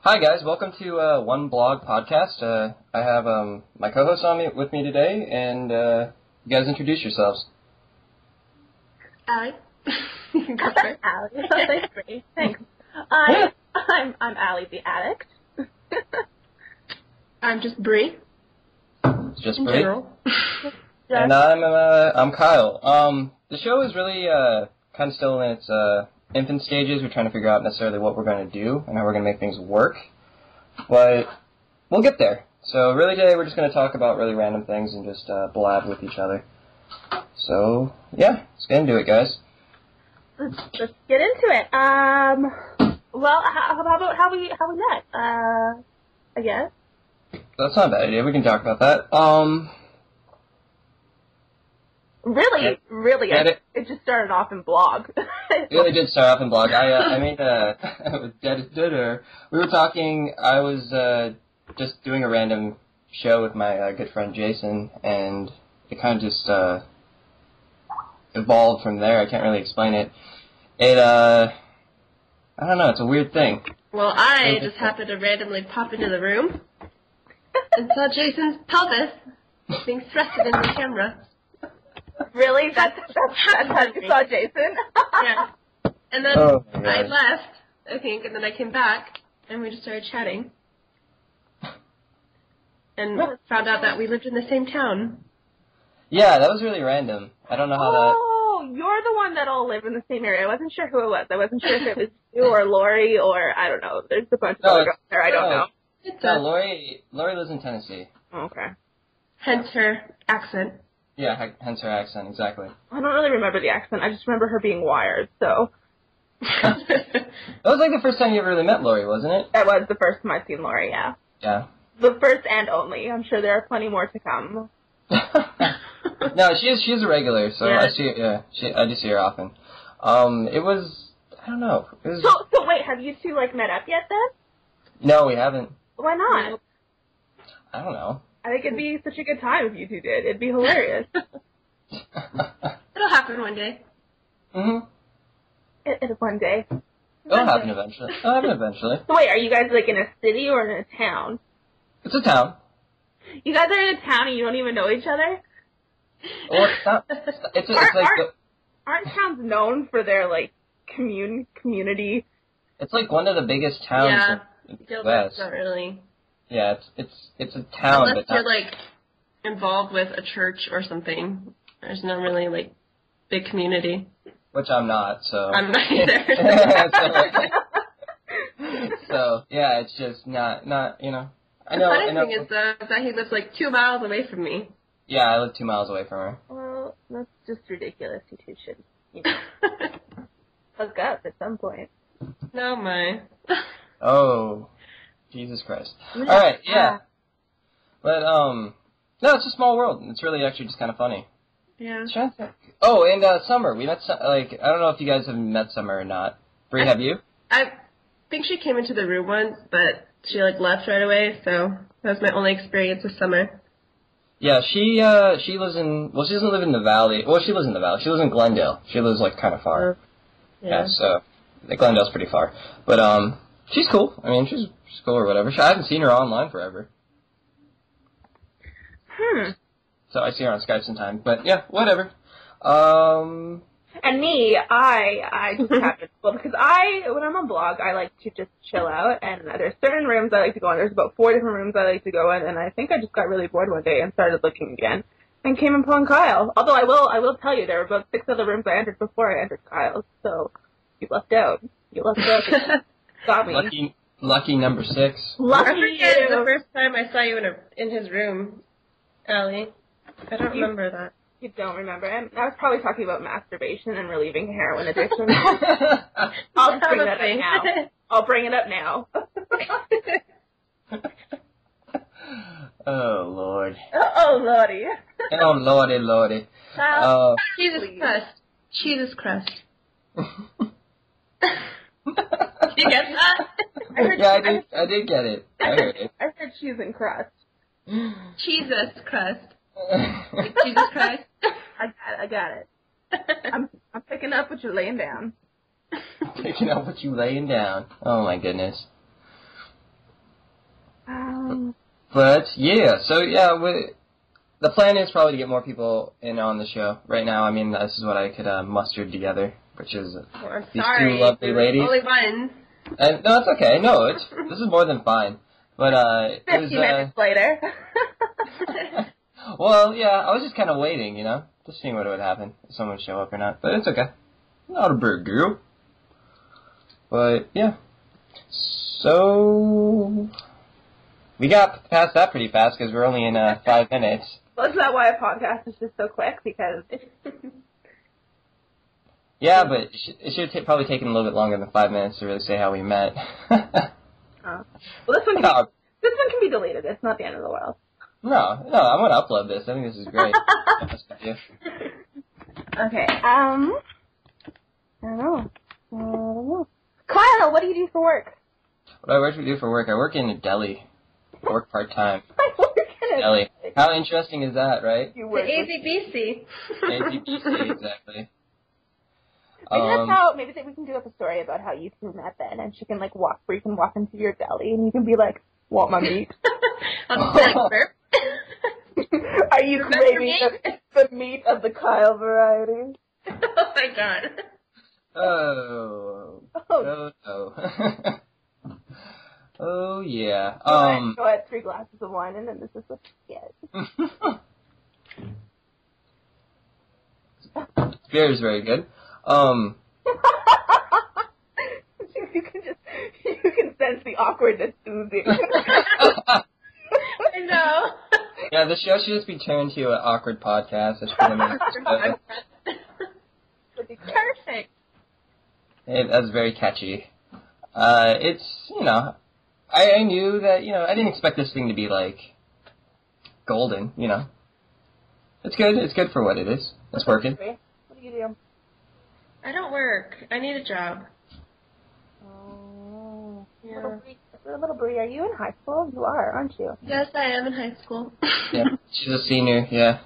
Hi guys, welcome to One Blog Podcast. I have my co-host with me today, and you guys introduce yourselves. Allie. Allie. Thanks, Bree. Thanks. I'm Allie the addict. I'm just Bree. It's just In Bree. general. And I'm Kyle. The show is really kind of still in its infant stages. We're trying to figure out necessarily what we're going to do and how we're going to make things work, but we'll get there. So really today we're just going to talk about really random things and just blab with each other. So yeah, let's get into it, guys. Let's get into it. Well, how about how we met? I guess. That's not a bad idea. We can talk about that. Really, it just started off in blog. It really did start off in blog. I made we were talking. I was just doing a random show with my good friend Jason, and it kind of just evolved from there. I can't really explain it. I don't know. It's a weird thing. Well, I just happened to randomly pop into the room and saw Jason's pelvis being thrusted in the camera. Really? That's how you saw Jason? Yeah. And then I left, I think, and then I came back, and we just started chatting. And found out that we lived in the same town. Yeah, that was really random. I don't know how that... Oh, you're the one that all live in the same area. I wasn't sure who it was. I wasn't sure if it was you or Lori or, I don't know. There's a bunch of other girls there. I don't know. No, Lori lives in Tennessee. Okay. Hence her accent. Yeah, hence her accent, exactly. I don't really remember the accent. I just remember her being wired, so... That was like the first time you ever really met Lori, wasn't it? That was the first time I've seen Lori, yeah. Yeah. The first and only. I'm sure there are plenty more to come. No, she's a regular, so yeah. I see her, I do see her often. It was, I don't know. It was... So wait, have you two, met up yet then? No, we haven't. Why not? I don't know. I think it'd be such a good time if you two did. It'd be hilarious. It'll happen one day. Mm-hmm. It'll one day. It'll happen eventually. It'll happen eventually. So wait, are you guys in a city or in a town? It's a town. You guys are in a town and you don't even know each other? Well, it's not. It's like aren't towns known for their community? It's like one of the biggest towns in the West. Not really. Yeah, it's a town. Unless but you're involved with a church or something. There's no really big community. Which I'm not, so. I'm not either. so yeah, it's just not you know. The funny thing is that he lives 2 miles away from me. Yeah, I live 2 miles away from her. Well, that's just ridiculous. You two should, hook up at some point. No, my. Oh, Jesus Christ! All right, yeah, but no, it's a small world. It's really actually just kind of funny. Yeah. Oh, and Summer, we met. I don't know if you guys have met Summer or not. Bree, have you? I think she came into the room once, but she left right away. So that was my only experience with Summer. Yeah, she lives in. Well, she doesn't live in the valley. Well, she lives in the valley. She lives in Glendale. She lives kind of far. Yeah. So Glendale's pretty far, but she's cool. I mean, she's cool or whatever. I haven't seen her online forever. So I see her on Skype sometimes, but yeah, whatever. And me, I just happen because when I'm on blog, I like to just chill out, and there's certain rooms I like to go in. There's about 4 different rooms I like to go in, and I think I just got really bored one day and started looking again, and came upon Kyle. Although I will tell you, there were about 6 other rooms I entered before I entered Kyle's, so you left out. Got me. Lucky number 6. Lucky I forget you. the first time I saw you in his room, Allie. I don't remember that. You don't remember. I was probably talking about masturbation and relieving heroin addiction. I'll bring that up now. I'll bring it up now. Oh, Lord. Oh, Lordy. Oh, Lordy. Jesus Christ. You get that? I did get it. I heard it. I heard cheese and crust. Jesus Christ. Jesus Christ. I got it. I'm picking up what you're laying down. Picking up what you laying down. Oh my goodness. But yeah, so yeah, the plan is probably to get more people in on the show. Right now, I mean, this is what I could muster together, which is these two lovely ladies. Only one. No, it's okay. No, this is more than fine. But it was 50 minutes later. well, yeah, I was just kind of waiting, just seeing what would happen, if someone would show up or not. But it's okay. Not a big deal. But, yeah. So, we got past that pretty fast because we're only in 5 minutes. Well, is that why a podcast is just so quick? Because... yeah, but it should have probably taken a little bit longer than 5 minutes to really say how we met. Well, this one can be deleted. It's not the end of the world. No, I'm going to upload this. I think this is great. Okay, I don't know. Kyle, what do you do for work? What do for work? I work in a deli. I work part-time. I work in a deli. How interesting is that, right? The AZBC. AZBC, exactly. Maybe we can do up a story about how you two met then, and she can where you can walk into your deli, and you can be like, "Want my meat?" I'll be like, "Burp." Are you craving the meat of the Kyle variety? Oh my god. Oh. No. Oh yeah. Go ahead, 3 glasses of wine, and then this is what you get. Beer is very good. You can sense the awkwardness oozing. I know. Yeah, the show should just be turned to an awkward podcast. Perfect. That's very catchy. It's, I knew that, I didn't expect this thing to be, golden, It's good. It's good for what it is. It's working. What do you do? I don't work. I need a job. Oh. Yeah. Little Brie, are you in high school? You are, aren't you? Yes, I am in high school. Yeah, she's a senior, yeah.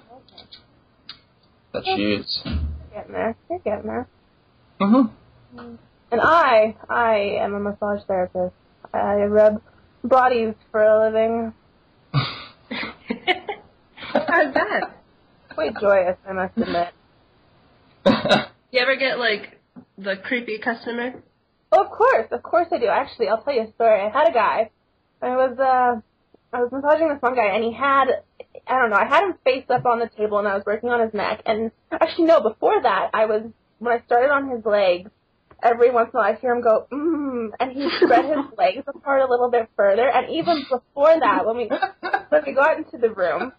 But she is. You're getting there. Mm-hmm. And I am a massage therapist. I rub bodies for a living. How's that? Quite joyous, I must admit. You ever get, the creepy customer? Oh, of course I do. Actually, I'll tell you a story. I had a guy. I was massaging this one guy, and he had, I had him face up on the table, and I was working on his neck. And actually, no, before that, when I started on his legs, every once in a while I hear him go, and he spread his legs apart a little bit further. And even before that, when we got into the room,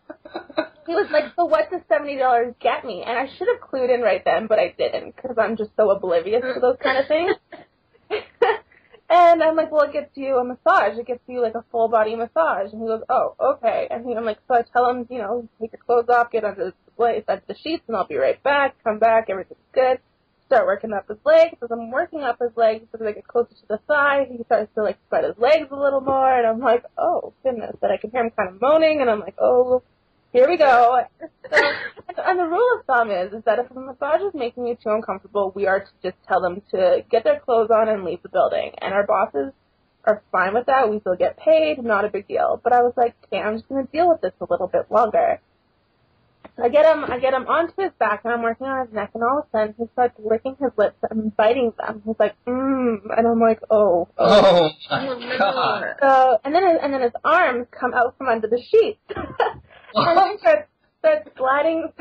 he was like, "So what does $70 get me?" And I should have clued in right then, but I didn't, because I'm just so oblivious to those kind of things. And I'm like, "Well, it gets you a massage. It gets you, a full-body massage." And he goes, "Oh, okay." And I'm like, so I tell him, take your clothes off, get under the sheets, and I'll be right back. Come back, everything's good. Start working up his legs. As I'm working up his legs, as I get closer to the thigh, he starts to, spread his legs a little more. And I'm like, oh, goodness. And I can hear him kind of moaning, and I'm like, oh, here we go. And the rule of thumb is that if a massage is making you too uncomfortable, we are to just tell them to get their clothes on and leave the building. And our bosses are fine with that. We still get paid. Not a big deal. But I was like, okay, I'm just going to deal with this a little bit longer. I get him onto his back, and I'm working on his neck, and all of a sudden he starts licking his lips and biting them. He's like, and I'm like, oh. Oh my god. So, and then his arms come out from under the sheets. And he starts sliding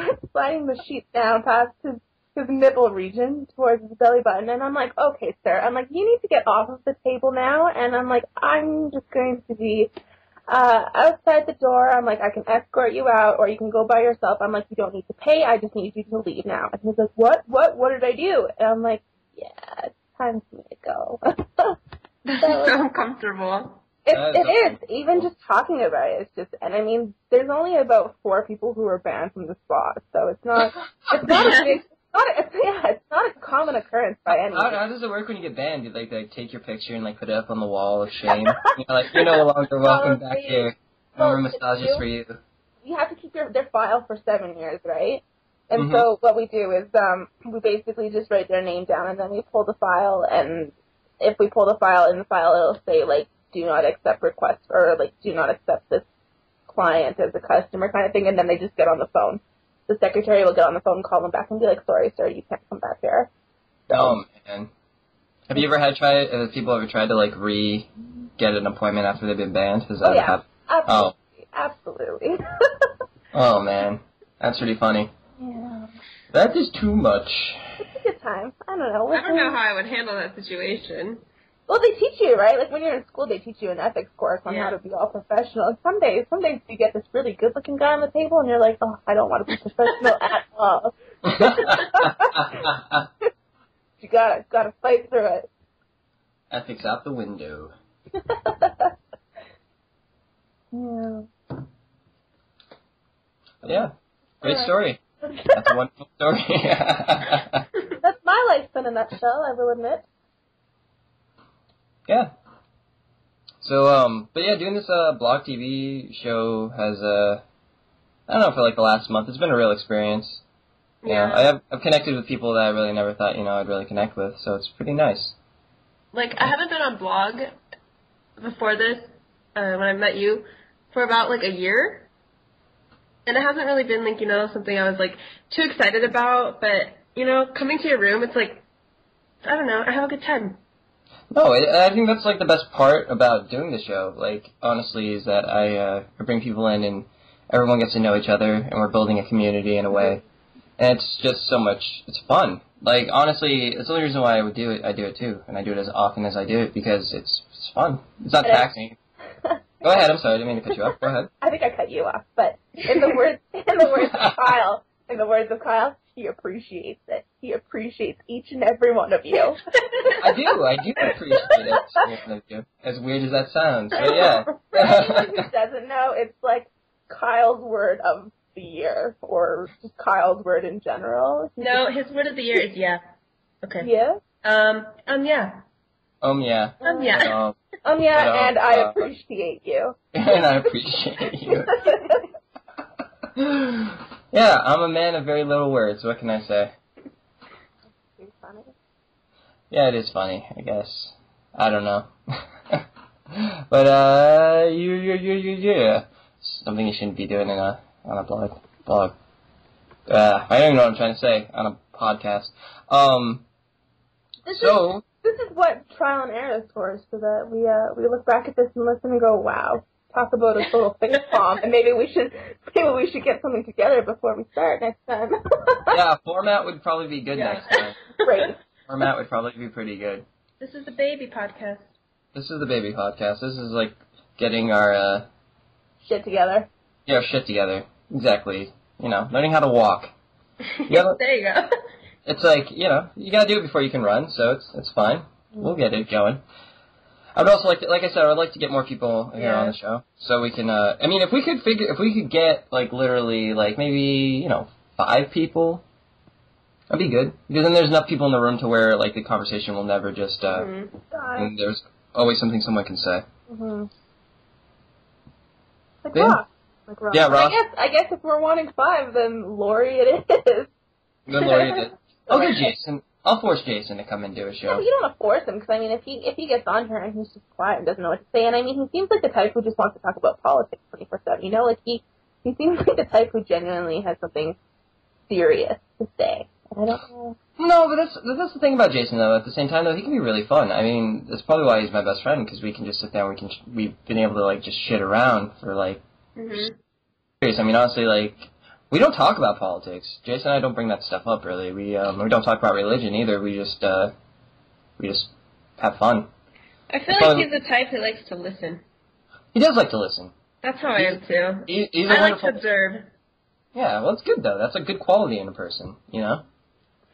the sheets down past his nipple region towards his belly button. And I'm like, okay, sir. I'm like, you need to get off of the table now. And I'm like, I'm just going to be outside the door. I'm like, I can escort you out, or you can go by yourself. I'm like, you don't need to pay. I just need you to leave now. And he's like, what did I do? And I'm like, yeah, it's time for me to go. That's so uncomfortable. It is. Even just talking about it, it's just, and I mean, there's only about 4 people who are banned from the spa, so it's not a big, it's not a common occurrence by any means. How does it work when you get banned? Do you take your picture and put it up on the wall of shame? You're no longer welcome back here. No more massages for you. You have to keep their file for 7 years, right? And so what we do is we basically just write their name down, and then we pull the file, and if we pull the file, in the file it'll say do not accept requests, or do not accept this client as a customer kind of thing, and then they just get on the phone. The secretary will get on the phone, call them back, and be like, sorry, sir, you can't come back here. So, oh, man. Have you ever have people ever tried to, like, get an appointment after they've been banned? Has that happened? Absolutely. Oh, man. That's pretty funny. Yeah. That is too much. It's a good time. I don't know. I don't know how I would handle that situation. Well, they teach you, right? Like, when you're in school, they teach you an ethics course on how to be all professional. And some days you get this really good-looking guy on the table, and you're like, oh, I don't want to be professional at all. You gotta fight through it. Ethics out the window. Yeah. Yeah. Great story. That's a wonderful story. That's my life in a nutshell, I will admit. Yeah. So, but yeah, doing this blog TV show has, I don't know, for like the last month, it's been a real experience. Yeah. I've connected with people that I really never thought, I'd really connect with, so it's pretty nice. Like, I haven't been on blog before this, when I met you, for about, like, a year. And it hasn't really been, like, something I was, like, too excited about. But, coming to your room, it's like, I don't know, I have a good time. No, I think that's, like, the best part about doing the show, like, honestly, is that I bring people in and everyone gets to know each other, and we're building a community in a way. And it's just so much, it's fun. Like, honestly, it's the only reason why I do it too. And I do it as often as I do it because it's fun. It's not taxing. Go ahead, I'm sorry, I didn't mean to cut you off. Go ahead. I think I cut you off, but in the words of Kyle, he appreciates it. He appreciates each and every one of you. I do appreciate it, one of you. As weird as that sounds, but yeah. For anyone who doesn't know, it's like Kyle's word of the year, or just Kyle's word in general. No, his word of the year is yeah. Okay. Yeah? Yeah. Yeah. Yeah. And I appreciate you. And I appreciate you. Yeah, I'm a man of very little words. What can I say? It's funny. Yeah, it is funny, I guess. I don't know. But, yeah. Something you shouldn't be doing on a blog. I don't even know what I'm trying to say on a podcast. This is what trial and error is for, so that we look back at this and listen and go, wow, talk about a total face palm, and maybe we should get something together before we start next time. Yeah, format would probably be good next time. Great. Format would probably be pretty good. This is the baby podcast. This is the baby podcast. This is like getting our shit together. Yeah, our shit together. Exactly. Learning how to walk. There you go. It's like, you gotta do it before you can run, so it's fine. We'll get it going. I would also like I said, I would like to get more people here on the show, so we can, if we could get, like, literally, like, maybe, 5 people, that'd be good. Because then there's enough people in the room to where, like, the conversation will never just, and there's always something someone can say. Mm-hmm. Like yeah. Ross. Like Ross. Yeah, Ross. I guess if we're wanting 5, then Lori it is. Then Lori it is. I'll get Jason. I'll force Jason to come and do a show. Yeah, but you don't have to force him, because, if he gets on here and he's just quiet and doesn't know what to say, and, he seems like the type who just wants to talk about politics 24/7, like, he seems like the type who genuinely has something serious to say. I don't know. No, but that's the thing about Jason, though. At the same time, though, he can be really fun. That's probably why he's my best friend, because we can just sit there and we've been able to, like, just shit around for, like, years. Honestly, like, we don't talk about politics. Jason and I don't bring that stuff up, really. We don't talk about religion, either. We just have fun. I feel like he's the type who likes to listen. He does like to listen. That's how I am, too. He's I like to observe. Yeah, well, it's good, though. That's a good quality in a person,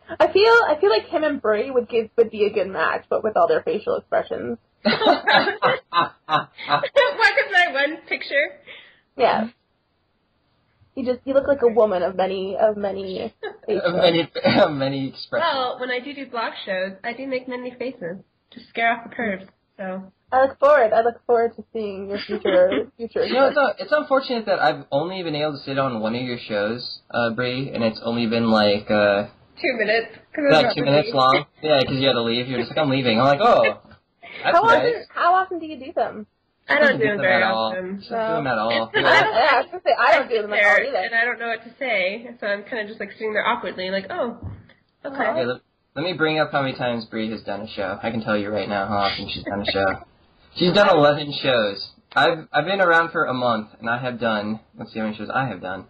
I feel like him and Brie would be a good match, but with all their facial expressions. What is my one picture? Yeah. You look like a woman of many faces. Of many expressions. Well, when I do blog shows, I do make many faces to scare off the curves. So I look forward to seeing your future. It's unfortunate that I've only been able to sit on one of your shows, Brie, and it's only been like 2 minutes. Like 2 minutes long. Yeah, because you had to leave. You're just like, I'm leaving. I'm like, oh. That's nice. How often do you do them? I don't do get them them very at all. often. She doesn't do them at all. I was gonna say I don't do sit them at all there either. and I don't know what to say, so I'm kind of just like sitting there awkwardly, like, oh, okay. Okay, let me bring up how many times Bree has done a show. I can tell you right now how often she's done a show. She's done 11 shows. I've been around for a month, and I have done. Let's see how many shows I have done.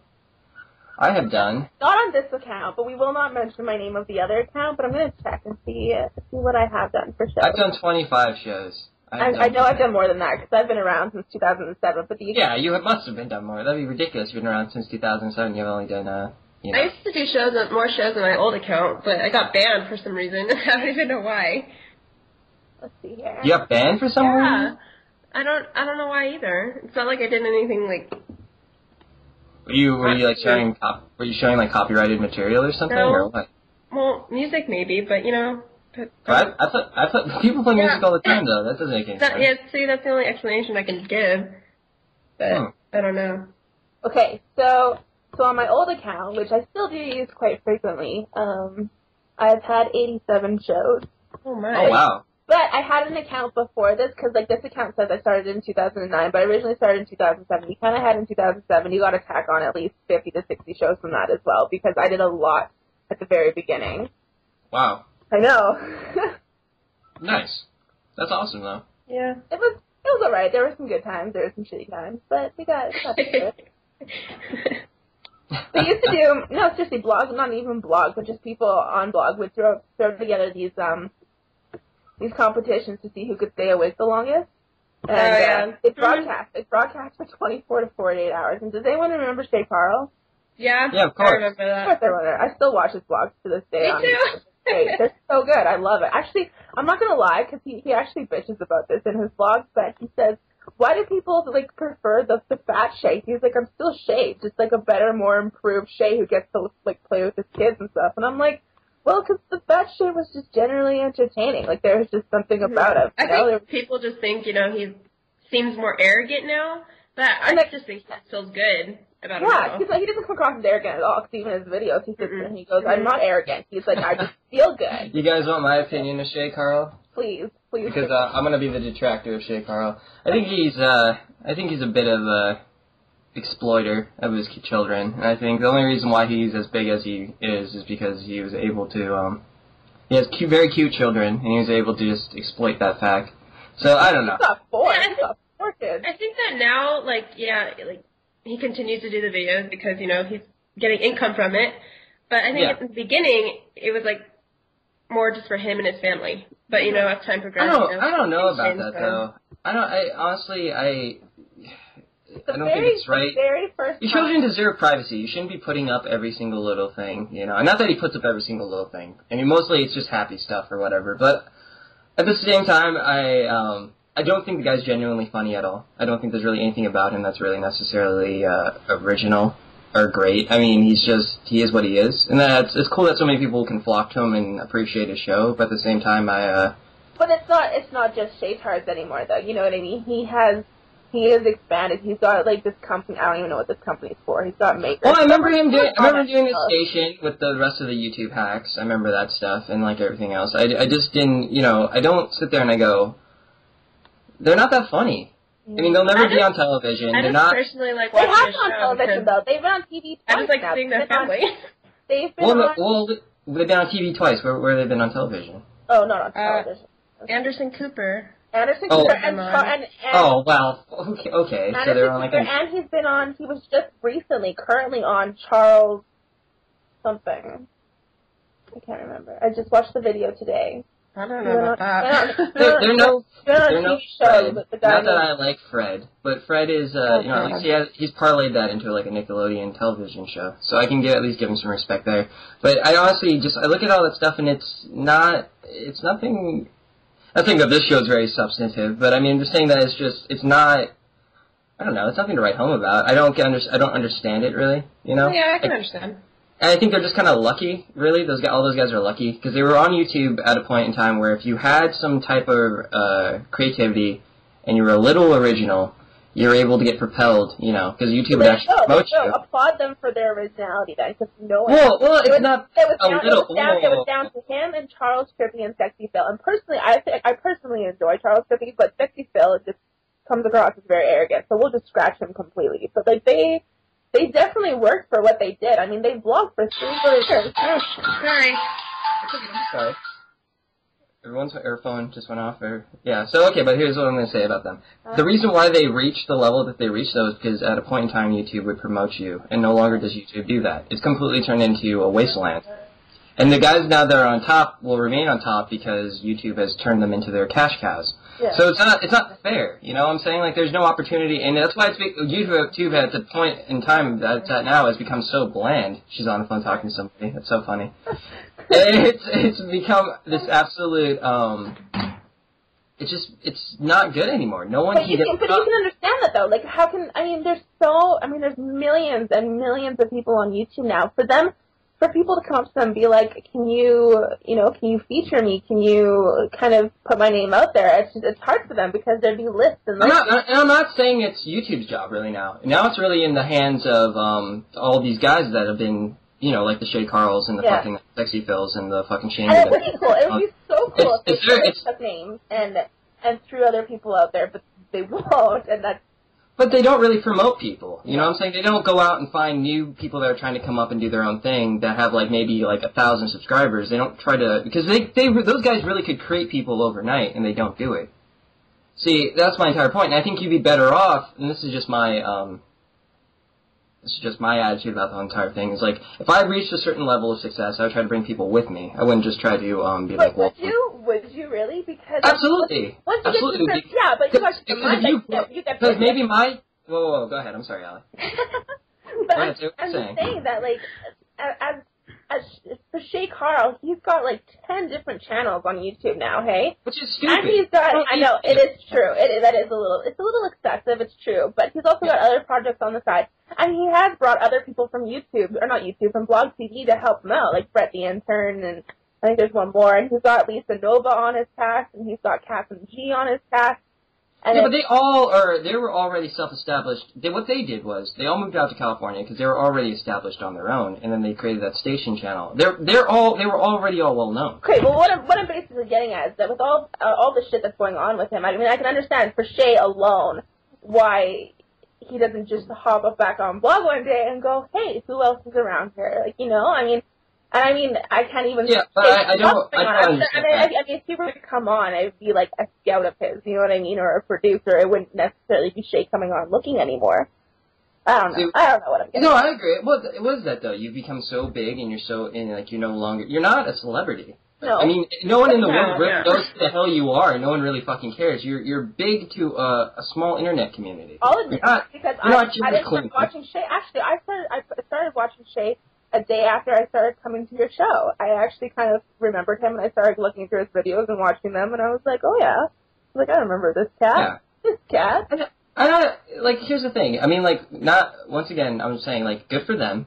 I have done. Not on this account, but we will not mention my name of the other account. But I'm gonna check and see what I have done for shows. I've done 25 shows. I know I've done more than that because I've been around since 2007. But yeah, you must have been done more. That'd be ridiculous. You've been around since 2007. You've only done you know. I used to do more shows on my old account, but I got banned for some reason. I don't even know why. Let's see here. You got banned for some reason? I don't know why either. It's not like I did anything like. Were you like showing like copyrighted material or something, No. or what? Well, music maybe, but you know. I thought people play music all the time though. That doesn't make any sense. Yeah, see, that's the only explanation I can give. But I don't know. Okay, so on my old account, which I still do use quite frequently, I've had 87 shows. Oh my. Oh wow. But I had an account before this, because like this account says I started in 2009, but I originally started in 2007. You kind of had in 2007, you got to tack on at least 50 to 60 shows from that as well, because I did a lot at the very beginning. Wow. I know. Nice. That's awesome though. Yeah. It was alright. There were some good times, there were some shitty times, but we got through it. We used to do, no, seriously, blogs, not even blogs, but just people on blog would throw together these competitions to see who could stay awake the longest. And it's broadcast. It's broadcast for 24 to 48 hours. And does anyone remember Shay Carl? Yeah, of course. I remember that. Of course I still watch his blogs to this day. Me too. They're so good. I love it. Actually, I'm not going to lie, because he actually bitches about this in his blogs, but he says, why do people like prefer the fat Shay? He's like, I'm still Shay, just like a better, more improved Shay who gets to like play with his kids and stuff. And I'm like, well, because the fat Shay was just generally entertaining. Like there was just something about him. I think people just think, he seems more arrogant now, but I just think he feels good about himself. Yeah, because he doesn't come across as arrogant at all. Because even in his videos, he sits there and he goes, "I'm not arrogant." He's like, "I just feel good." You guys want my opinion of Shay Carl? Please. Because I'm gonna be the detractor of Shay Carl. I think he's a bit of a exploiter of his children, and I think the only reason why he's as big as he is because he was able to. He has very cute children, and he was able to just exploit that fact. So I don't know. He's got four. He's got 4 kids. I think that now, he continues to do the videos because he's getting income from it. But I think at the beginning it was more just for him and his family. But as time progressed, I don't know about that though. I honestly don't think it's right. Very first Your children deserve privacy. You shouldn't be putting up every single little thing, And not that he puts up every single little thing. I mean, mostly it's just happy stuff or whatever. But at the same time, I don't think the guy's genuinely funny at all. I don't think there's really anything about him that's really necessarily original or great. I mean, he is what he is. And it's cool that so many people can flock to him and appreciate his show, but at the same time, But it's not just Shay Tards anymore, though. You know what I mean? He has expanded. He's got this company. I don't even know what this company's for. He's got makers. Well, I remember doing his station with the rest of the YouTube hacks. I remember that stuff and everything else. I just didn't. I don't sit there and I go, they're not that funny. I mean, they'll never be on television. They're not. Personally, They watching have the been on show television though. They've been on TV twice. I just seeing their family. They've been on. Well, they've been on TV twice. Where have they been on television? Oh, not on television. Anderson Cooper. Cooper and oh well, okay. So they're on and he's been on. He was just currently on Charles something. I can't remember. I just watched the video today. I don't know about that. They're no Fred. With the guy Not that I like Fred, but Fred is he's parlayed that into a Nickelodeon television show, so I can at least give him some respect there. But I honestly I look at all that stuff and it's nothing. I think that this show is very substantive, but I mean, I'm just saying that it's not. I don't know. It's nothing to write home about. I don't understand it really. Yeah, I can understand. And I think they're just kind of lucky, really. All those guys are lucky because they were on YouTube at a point in time where if you had some type of creativity and you were a little original, you were able to get propelled. Because YouTube would actually promote you. Applaud them for their originality, then, because no one. Well, it's not It was down to him and Charles Trippy and Sexy Phil. And personally, I personally enjoy Charles Trippy, but Sexy Phil is just comes across as very arrogant, so we'll just scratch him completely. But like they definitely worked for what they did. I mean, they vlogged for 3 years. Oh, sorry. Sorry. Everyone's earphone just went off. Yeah, so okay, but here's what I'm going to say about them. The reason why they reached the level that they reached, though, is because at a point in time, YouTube would promote you, and no longer does YouTube do that. It's completely turned into a wasteland. And the guys now that are on top will remain on top because YouTube has turned them into their cash cows. Yeah. So it's not fair, you know what I'm saying? Like, there's no opportunity, and that's why YouTube at the point in time that it's at now has become so bland. She's on the phone talking to somebody. That's so funny. It's become this absolute, it's not good anymore. No one But you can understand that, though. Like, there's millions and millions of people on YouTube now. For people to come up to them and be like, can you feature me? Can you kind of put my name out there? It's hard for them because there'd be lists and lists. I'm not saying it's YouTube's job really now. Now it's really in the hands of all these guys that have been, like the Shay Carls and the fucking Sexy Phils and the fucking Shane. And it would be cool. It would be so cool if they took names and threw other people out there, but they won't, and that's. But they don't really promote people. You know what I'm saying? They don't go out and find new people that are trying to come up and do their own thing that have maybe 1,000 subscribers. They don't try to, because those guys really could create people overnight and they don't do it. See, that's my entire point. And I think you'd be better off, and this is just my attitude about the whole entire thing, is if I reached a certain level of success, I would try to bring people with me. I wouldn't just try to be like, well. Would you really? Because absolutely. Once you absolutely. Get to yeah, but you get because maybe my. Whoa, go ahead. I'm sorry, Allie. But I'm just saying that, as for Shay Carl, he's got 10 different channels on YouTube now. Hey, which is stupid. And he's got. I know it is true. It's a little excessive. It's true, but he's also got other projects on the side, and he has brought other people from from Blog TV to help him out, like Brett the Intern, and I think there's one more. And he's got Lisa Nova on his cast, and he's got Catherine G on his cast. And but they were already self-established. What they did was, they all moved out to California because they were already established on their own, and then they created that station channel. They were already all well-known. Okay, well, what I'm basically getting at is that with all the shit that's going on with him, I mean, I can understand for Shay alone why he doesn't just hop up back on Blog one day and go, hey, who else is around here? I mean, I can't even. Yeah, but I don't understand. I mean, if he were to come on, it would be like a scout of his, you know what I mean, or a producer. It wouldn't necessarily be Shay coming on looking anymore. I don't know. I don't know what I'm getting. No, I agree. Well, what is that though? You've become so big, and you're not a celebrity. No. I mean, no one in the world really knows who the hell you are, and no one really fucking cares. You're big to a small internet community. I'll admit because I didn't start watching Shay. Actually, I started watching Shay a day after I started coming to your show. I actually kind of remembered him, and I started looking through his videos and watching them, and I was like, oh yeah. I remember this cat. Yeah. This cat. Here's the thing. I mean, once again, I'm just saying, good for them.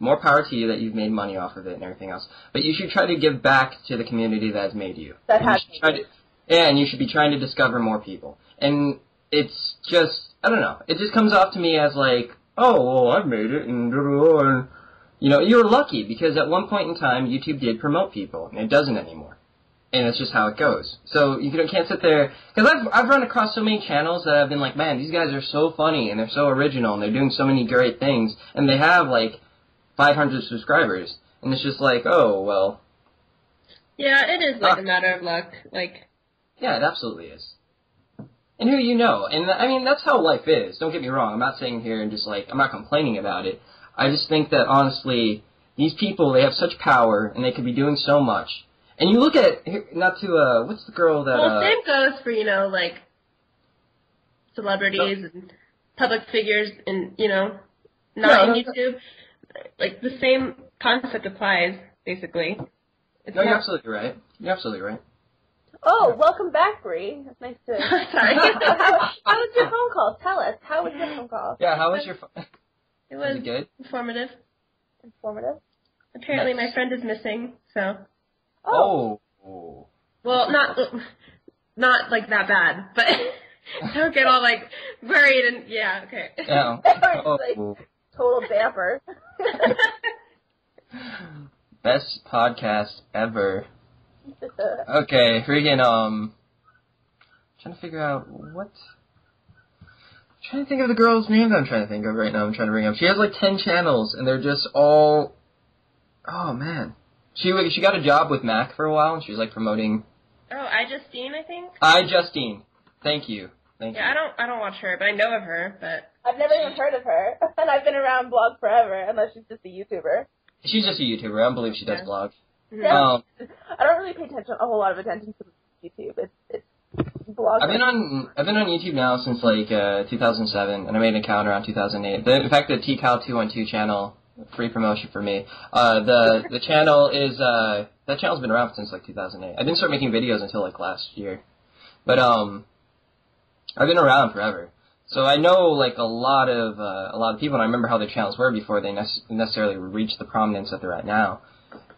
More power to you that you've made money off of it and everything else. But you should try to give back to the community that has made you. And you should be trying to discover more people. And it's just, I don't know. It just comes off to me as oh, well, I've made it, and you're lucky, because at one point in time, YouTube did promote people, and it doesn't anymore. And it's just how it goes. So you can't sit there, because I've run across so many channels that I've been like, man, these guys are so funny, and they're so original, and they're doing so many great things, and they have 500 subscribers, and it's just oh, well. Yeah, it is a matter of luck. Yeah, it absolutely is. And who you know, and I mean, that's how life is. Don't get me wrong, I'm not sitting here and just I'm not complaining about it. I just think that, honestly, these people, they have such power, and they could be doing so much. And you look at, what's the girl that... Well, same goes for, celebrities and public figures and, not on YouTube. The same concept applies, basically. You're absolutely right. You're absolutely right. Oh, welcome back, Bree. It's nice to... Sorry. How was your phone call? Tell us. How was your phone call? Yeah, how was your... It was it good? Informative. Informative? Apparently my friend is missing, so... Oh. Well, not that bad, but don't get all worried and yeah, okay. Yeah. Total damper. Best podcast ever. Okay, freaking trying to figure out what trying to think of the girl's name that I'm trying to think of right now. I'm trying to bring up. She has like 10 channels, and they're just all. Oh man, she got a job with Mac for a while, and she was like promoting. Oh, iJustine, I think. iJustine. Thank you. Yeah, I don't watch her, but I know of her. But I've never even heard of her, and I've been around blog forever, unless she's just a YouTuber. She's just a YouTuber. I don't believe she does blogs. Yeah. I don't really pay a whole lot of attention to YouTube. It's blogs. I've been on YouTube now since like 2007, and I made an account around 2008. In fact, the TCal212 channel, free promotion for me. The channel is that channel's been around since like 2008. I didn't start making videos until like last year, but I've been around forever. So I know like a lot of people, and I remember how their channels were before they necessarily reached the prominence that they're at now.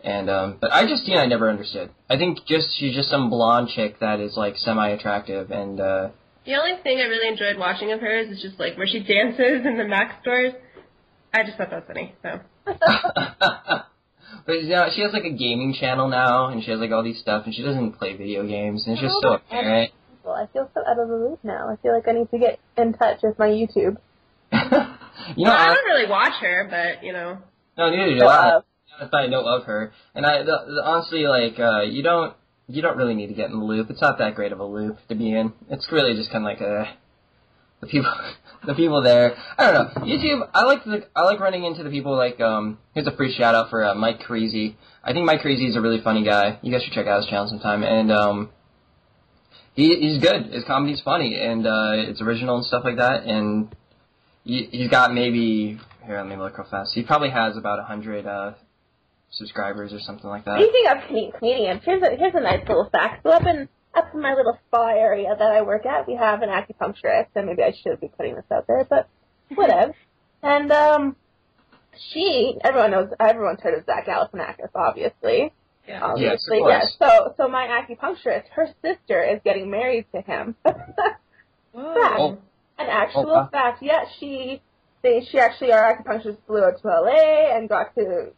And but iJustine I never understood. I think she's just some blonde chick that is like semi-attractive, and the only thing I really enjoyed watching of hers is just like where she dances in the Mac stores. I just thought that was funny. So. But you know, she has like a gaming channel now, and she has like all these stuff, and she doesn't play video games, and it's just so apparent. I feel so out of the loop now. I feel like I need to get in touch with my YouTube. You know, I don't really watch her, but you know. No, neither do I. I know of her, and honestly, like, you don't really need to get in the loop. It's not that great of a loop to be in. It's really just kind of like the people there. I don't know. YouTube, I like running into the people like, here's a free shout out for Mike Creasy. I think Mike Creasy is a really funny guy. You guys should check out his channel sometime, and he's good. His comedy's funny, and it's original and stuff like that, and he's got maybe, here, let me look real fast. He probably has about 100 subscribers or something like that. Speaking of Canadians, here's a nice little fact. So up in my little spa area that I work at, we have an acupuncturist, and maybe I should be putting this out there, but whatever. And everyone's heard of Zach Galifianakis, obviously. Yeah. Obviously, yes. So my acupuncturist, her sister is getting married to him. Fact. Oh. An actual fact. Yeah, she actually, our acupuncturist flew out to LA and got to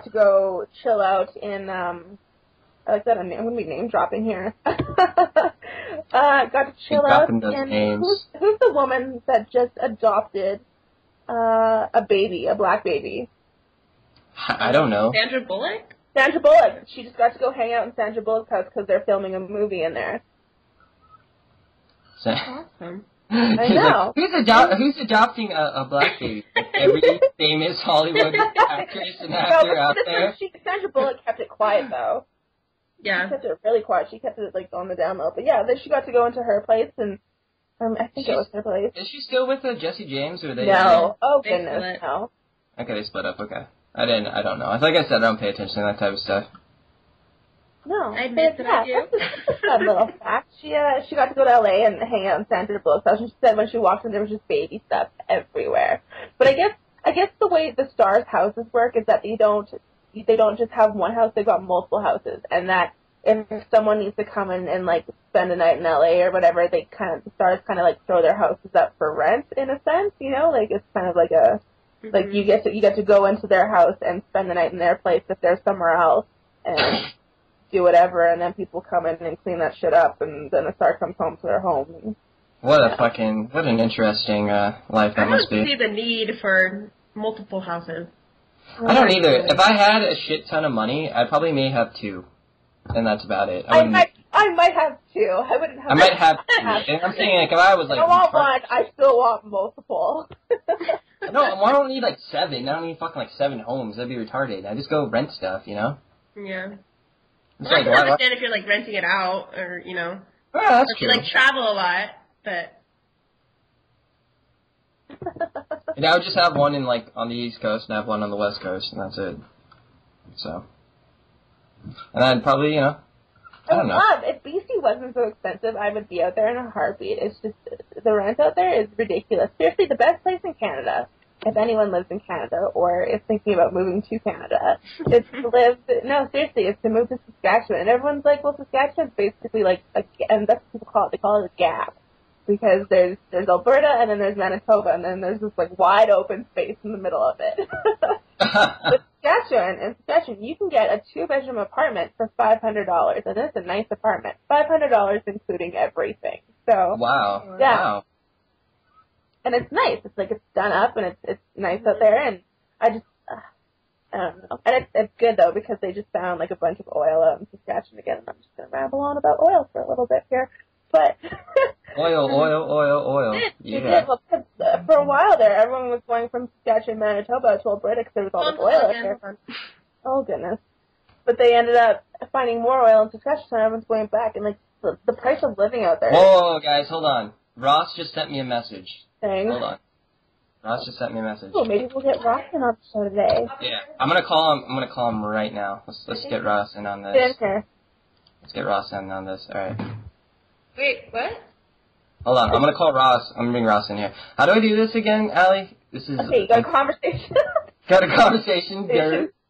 go chill out in, I like that, I'm going to be name dropping here. Got to chill out in, who's the woman that just adopted a baby, a black baby? I don't know. Sandra Bullock? Sandra Bullock. She just got to go hang out in Sandra Bullock's house because they're filming a movie in there. Awesome. I know. Like, who's adopting a black baby? Every famous Hollywood actress and actor out there. Sandra Bullock kept it quiet though. Yeah. She kept it really quiet. She kept it like on the down low. But yeah, then she got to go into her place, and I think it was her place. Is she still with Jesse James, or are they? No. Oh goodness, no. Okay, they split up. Okay. I don't know. Like I said, I don't pay attention to that type of stuff. No, I admit that I do. That's a little fact. She got to go to LA and hang out in Sandra Bullock's house. She said when she walked in, there was just baby stuff everywhere. But I guess the way the stars' houses work is that they don't just have one house; they've got multiple houses, and that if someone needs to come in and like spend a night in LA or whatever, the stars kind of like throw their houses up for rent in a sense, you know, like it's kind of like a like you get to go into their house and spend the night in their place if they're somewhere else and do whatever, and then people come in and clean that shit up, and then a star comes home to their home. And, what an interesting life that must be. I don't see the need for multiple houses. I don't either. If I had a shit ton of money, I probably may have 2, and that's about it. I might have 2. I wouldn't have. I might have 2. And I'm saying, like, if I was like, I want one. I still want multiple. No, I don't need like 7. I don't need fucking like 7 homes. That'd be retarded. I just go rent stuff, you know. Yeah. It's I can understand if you're like renting it out, or you know, well, that's or if you like travel a lot, but. And I would just have one in like on the East Coast and have one on the West Coast, and that's it. So, and I'd probably, you know, I don't know. If BC wasn't so expensive, I would be out there in a heartbeat. It's just the rent out there is ridiculous. Seriously, the best place in Canada, if anyone lives in Canada or is thinking about moving to Canada, is to live. No, seriously, it's to move to Saskatchewan. And everyone's like, well, Saskatchewan's basically like, and that's what people call it. They call it a gap. Because there's Alberta, and then there's Manitoba, and then there's this, like, wide open space in the middle of it. In Saskatchewan, you can get a 2-bedroom apartment for $500, and it's a nice apartment. $500 including everything. So wow. Yeah. Wow. and it's nice. It's like it's done up, and it's nice out there, and I just I don't know. And it's good though because they just found like a bunch of oil out in Saskatchewan again, and I'm just gonna ramble on about oil for a little bit here, but. Oil. It Yeah. did. Well, because, for a while there, everyone was going from Saskatchewan, Manitoba to Alberta because there was all this oil out there. Oh, goodness. But they ended up finding more oil in Saskatchewan, and everyone's going back. And, like, the price of living out there. Whoa, guys, hold on. Ross just sent me a message. Thing. Hold on. Ross just sent me a message. Oh, maybe we'll get Ross in on the show today. Yeah, I'm gonna call him right now. Let's get Ross in on this. Let's get Ross in on this. All right. Wait, what? Hold on, I'm gonna call Ross. I'm gonna bring Ross in here. How do I do this again, Allie? This is Okay, you got a conversation. got a conversation.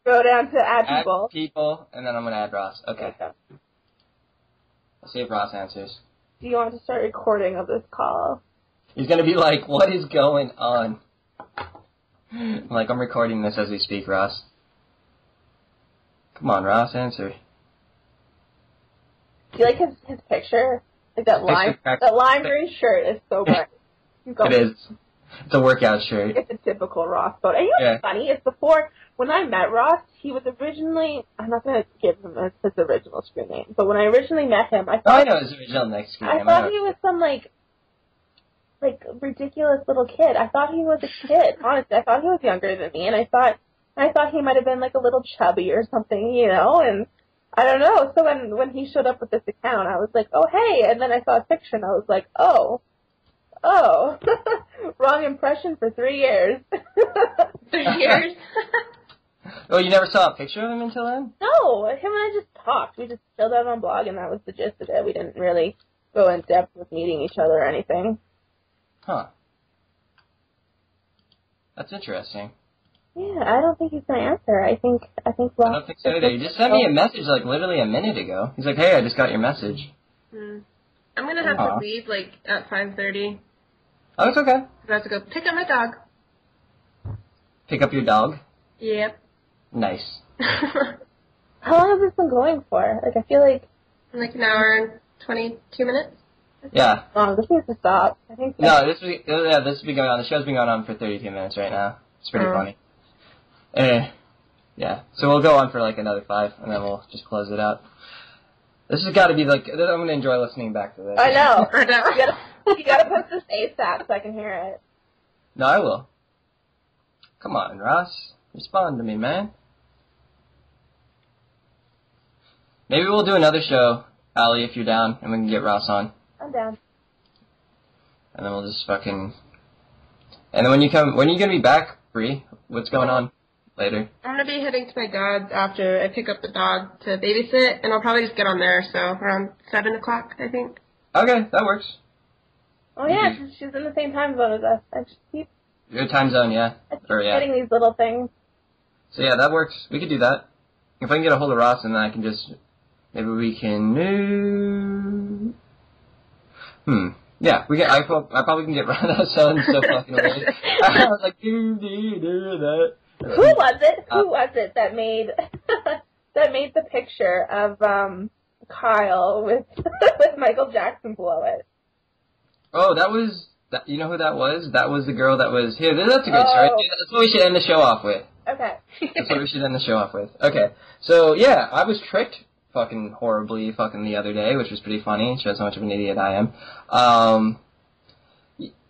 Go down to add Add people. people, and then I'm gonna add Ross. Okay. Okay. Let's see if Ross answers. Do you want to start recording of this call? He's gonna be like, "What is going on?" Like, I'm recording this as we speak, Ross. Come on, Ross, answer. Do you like his picture? Like that lime green shirt is so bright. It is. It's a workout shirt. It's a typical Ross photo. And you know what's funny? It's before, when I met Ross, he was originally, I'm not going to give him his original screen name, but when I originally met him, I know his original next screen name. I thought he was some, like ridiculous little kid. I thought he was a kid, honestly. I thought he was younger than me, and I thought he might have been, like, a little chubby or something, you know, and I don't know. So when he showed up with this account, I was like, oh, hey. And then I saw a picture, and I was like, oh. Wrong impression for 3 years. 3 years? Oh, you never saw a picture of him until then? No, him and I just talked. We just chilled out on blog, and that was the gist of it. We didn't really go in depth with meeting each other or anything. Huh. That's interesting. Yeah, I don't think he's gonna answer. I think Ross. I don't think so either. He just sent me a message like literally a minute ago. He's like, "Hey, I just got your message." I'm gonna have to leave like at 5:30. Oh, it's okay. I have to go pick up my dog. Pick up your dog? Yep. Nice. How long has this been going for? Like, I feel like an hour and 22 minutes. Yeah. Oh, this needs to stop. I think. No, this will be going on. The show's been going on for 32 minutes right now. It's pretty funny. Yeah. So we'll go on for like another 5, and then we'll just close it out. This has got to be like, I'm going to enjoy listening back to this. I know. You gotta post this ASAP so I can hear it. No, I will. Come on, Ross. Respond to me, man. Maybe we'll do another show, Allie, if you're down, and we can get Ross on. I'm down. And then we'll just fucking... And then when you are you going to be back, Bree? What's going on later? I'm going to be heading to my dad's after I pick up the dog to babysit, and I'll probably just get on there, so around 7 o'clock, I think. Okay, that works. Oh, yeah, she's in the same time zone as us. I just keep... Your time zone, yeah. Getting these little things. So, yeah, that works. We could do that. If I can get a hold of Ross, and then I can just... Maybe we can... Yeah, I probably can get Ross on so fucking away. I was like, do that. Who was it that made the picture of Kyle with Michael Jackson below it? Oh, you know who that was? That was the girl that was here. That's a good story. That's what we should end the show off with. Okay. That's what we should end the show off with. Okay. So yeah, I was tricked fucking horribly the other day, which was pretty funny. Shows how much of an idiot I am.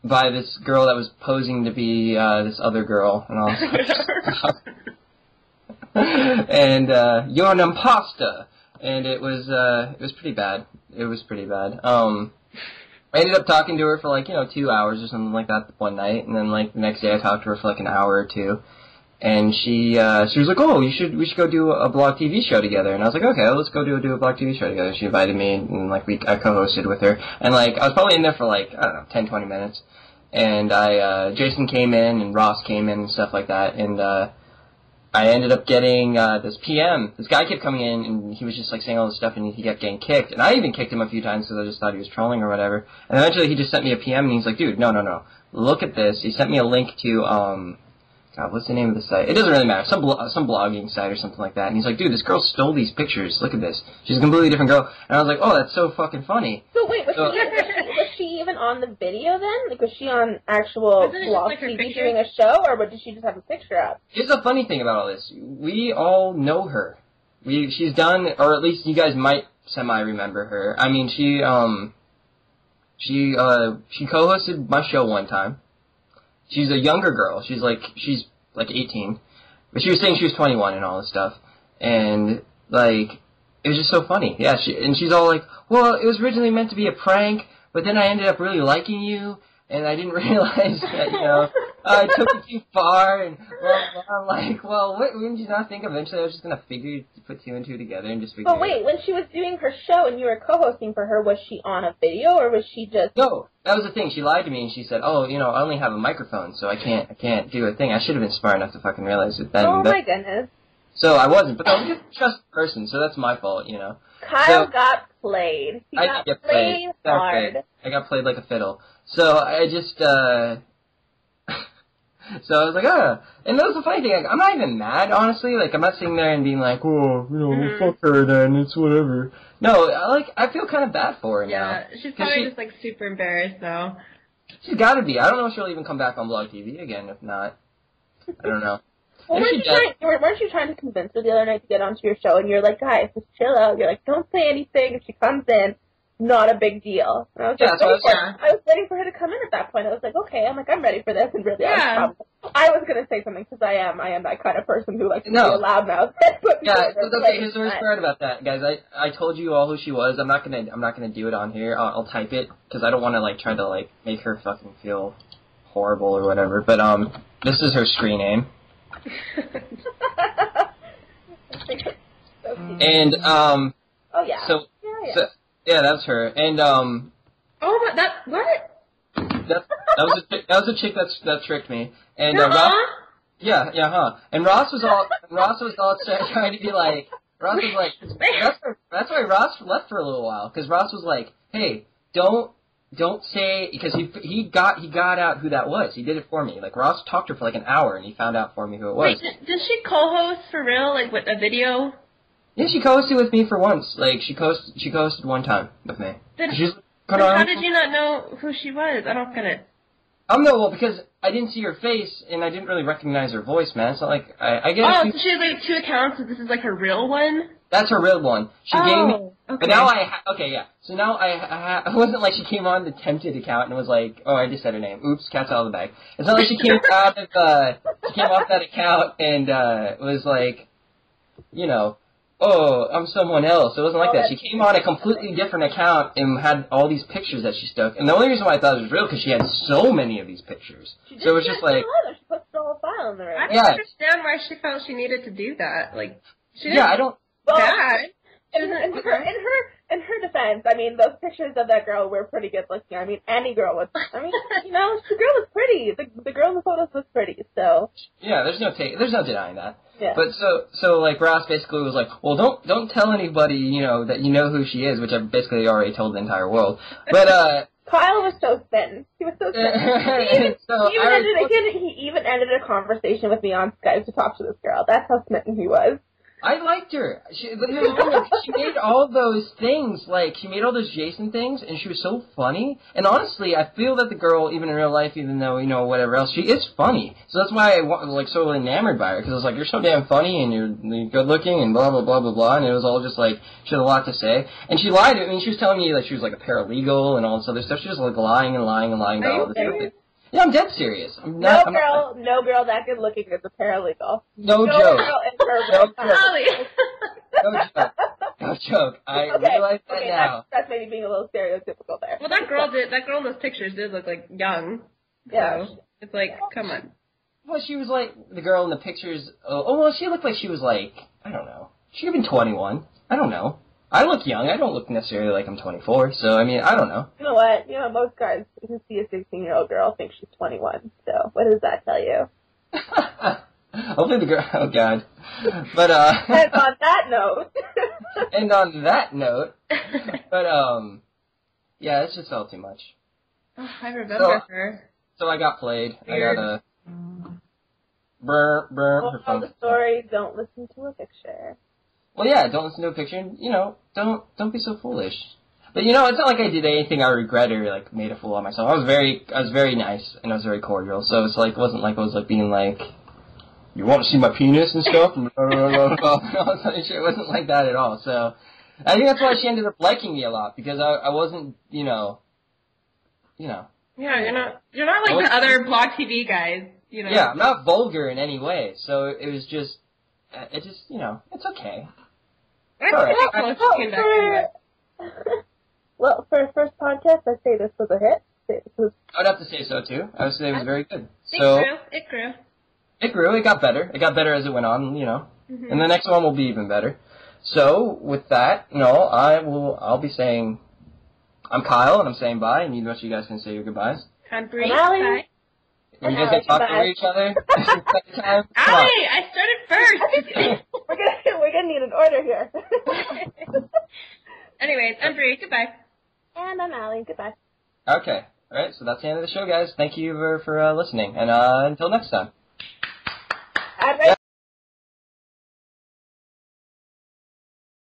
By this girl that was posing to be this other girl and all stuff. And you're an imposter. And it was pretty bad. It was pretty bad. I ended up talking to her for 2 hours or something like that one night, and then the next day I talked to her for an hour or two. And she was like, "Oh, we should go do a blog TV show together." And I was like, "Okay, let's go do a blog TV show together." She invited me, and I co-hosted with her. And I was probably in there for 10-20 minutes. And Jason came in and Ross came in and stuff like that. And I ended up getting this PM. This guy kept coming in, and he was just saying all this stuff, and he kept getting kicked. And I even kicked him a few times because I just thought he was trolling or whatever. And eventually he just sent me a PM, and he's like, "Dude, no. Look at this." He sent me a link to God, what's the name of the site? It doesn't really matter. Some blogging site or something like that. And he's like, "Dude, this girl stole these pictures. Look at this. She's a completely different girl." And I was like, "Oh, that's so fucking funny." So wait, was she even on the video then? Like, was she on actual Wasn't it just, Blog like, her TV picture? doing a show, or did she just have a picture up? Here's the funny thing about all this. We all know her. She's done, or at least you guys might semi-remember her. I mean, she co-hosted my show one time. She's a younger girl. She's like 18. But she was saying she was 21 and all this stuff. And, like, it was just so funny. Yeah, she's all like, well, it was originally meant to be a prank, but then I ended up really liking you, and I didn't realize that, you know, I took it too far, and I'm like, well, wouldn't you not think eventually I was just going to put two and two together and just figure But wait, when she was doing her show and you were co-hosting for her, was she on a video, or was she just... No, that was the thing. She lied to me, and she said, oh, you know, I only have a microphone, so I can't do a thing. I should have been smart enough to fucking realize it then. Oh, my goodness. So I wasn't, but I was just a trusted person, so that's my fault, you know. Kyle got played. He got played hard. I got played like a fiddle. So I just, so I was like, and that was the funny thing, like, I'm not even mad, honestly, like, I'm not sitting there and being like, oh, you know, fuck her then, it's whatever. No, I feel kind of bad for her now. Yeah, she's probably just, like, super embarrassed, though. She's gotta be. I don't know if she'll even come back on Blog TV again, if not. I don't know. Well, weren't you trying to convince her the other night to get onto your show, and you're like, guys, just chill out. You're like, don't say anything. If she comes in, not a big deal. And I was I was waiting for her to come in at that point. I was like, okay, I'm ready for this. And really, I was going to say something because I am that kind of person who likes to be a loudmouth. Yeah, it's okay. Here's the worst part about that, guys. I told you all who she was. I'm not gonna do it on here. I'll type it because I don't want to like try to like make her fucking feel horrible or whatever. But this is her screen name. And oh yeah. So that's her. And oh my, what? That was a chick that tricked me. And Ross, And Ross was all trying to be like, Ross was like, that's why Ross left for a little while, because Ross was like, hey, don't say, because he got out who that was. He did it for me. Like, Ross talked to her for like an hour, and he found out for me who it was. Wait, did she co-host for real, like, with a video? Yeah, she co-hosted with me for once. Like, she co-hosted one time with me. Then how did you not know who she was? I don't get it. No, well, because I didn't see her face, and I didn't really recognize her voice, man. It's not like, I guess... Oh, so she has, like, 2 accounts, so this is, like, her real one? That's her real one. She gave me... Okay. But now So now it wasn't like she came on the Tempted account and was like, oh, I just said her name. Oops, cat's out of the bag. It's not like she came out of, she came off that account and, was like, you know, oh, I'm someone else. It wasn't like that. She came on a completely different account and had all these pictures that she stuck. And the only reason why I thought it was real because she had so many of these pictures. So it was just like... She posted a whole file in there. I don't understand why she felt she needed to do that. Like, she didn't... I don't... Bad. In her defense, I mean, those pictures of that girl were pretty good looking. I mean, any girl would. I mean, you know, the girl was pretty. The girl in the photos was pretty. So. Yeah, there's no denying that. Yeah. But so like Ross basically was like, well, don't tell anybody, you know, that you know who she is, which I've basically already told the entire world. But Kyle was so thin. He was so thin. He even ended a conversation with me on Skype to talk to this girl. That's how smitten he was. I liked her. She made all those things, like, she made all those Jason things, and she was so funny. And honestly, I feel that the girl, even in real life, even though, you know, whatever else, she is funny. So that's why I was so enamored by her, because I was like, you're so damn funny, and you're good looking, and blah, blah, blah, blah, blah, and it was all just like, she had a lot to say. And she lied. I mean, she was telling me that she was like a paralegal and all this other stuff. She was like lying about all this stuff. Yeah, I'm dead serious. No girl that good looking is a paralegal. No joke. No joke. I realize that now. That's maybe being a little stereotypical there. Well, that girl in those pictures did look like young. Yeah. So it's like, come on. Well, she was like, the girl in the pictures, well, she looked like she was like, I don't know. She could have been 21. I don't know. I look young. I don't look necessarily like I'm 24, so, I mean, I don't know. You know what? You know, most guys who see a 16-year-old girl think she's 21, so what does that tell you? Hopefully the girl... Oh, God. But, And on that note... But, yeah, it just felt too much. Oh, I remember her. So I got played. Weird. I got a... Brr. Don't tell the story, don't listen to a picture. Well, yeah, don't listen to a picture, and, you know, don't be so foolish. But you know, it's not like I did anything I regret or like made a fool of myself. I was very nice and I was very cordial. So it's like, it wasn't like I was like being like, you want to see my penis and stuff? It wasn't like that at all. So I think that's why she ended up liking me a lot, because I wasn't, you know. Yeah, you're not like the other Blog TV guys, you know. Yeah, I'm not vulgar in any way. So it was just, you know, it's okay. Well, for a first podcast, I'd say this was a hit. I would have to say so too. I would say it was very good. It grew. It grew. It got better. It got better as it went on, you know. Mm-hmm. And the next one will be even better. So with that, I'll be saying, I'm Kyle, and I'm saying bye, and you guys can say your goodbyes. I'm Bree. Bye. Are you guys gonna talk over each other? Allie, I started first. We're gonna need an order here. Anyways, I'm Bree. Goodbye. And I'm Allie. Goodbye. Okay. All right. So that's the end of the show, guys. Thank you for listening, and until next time.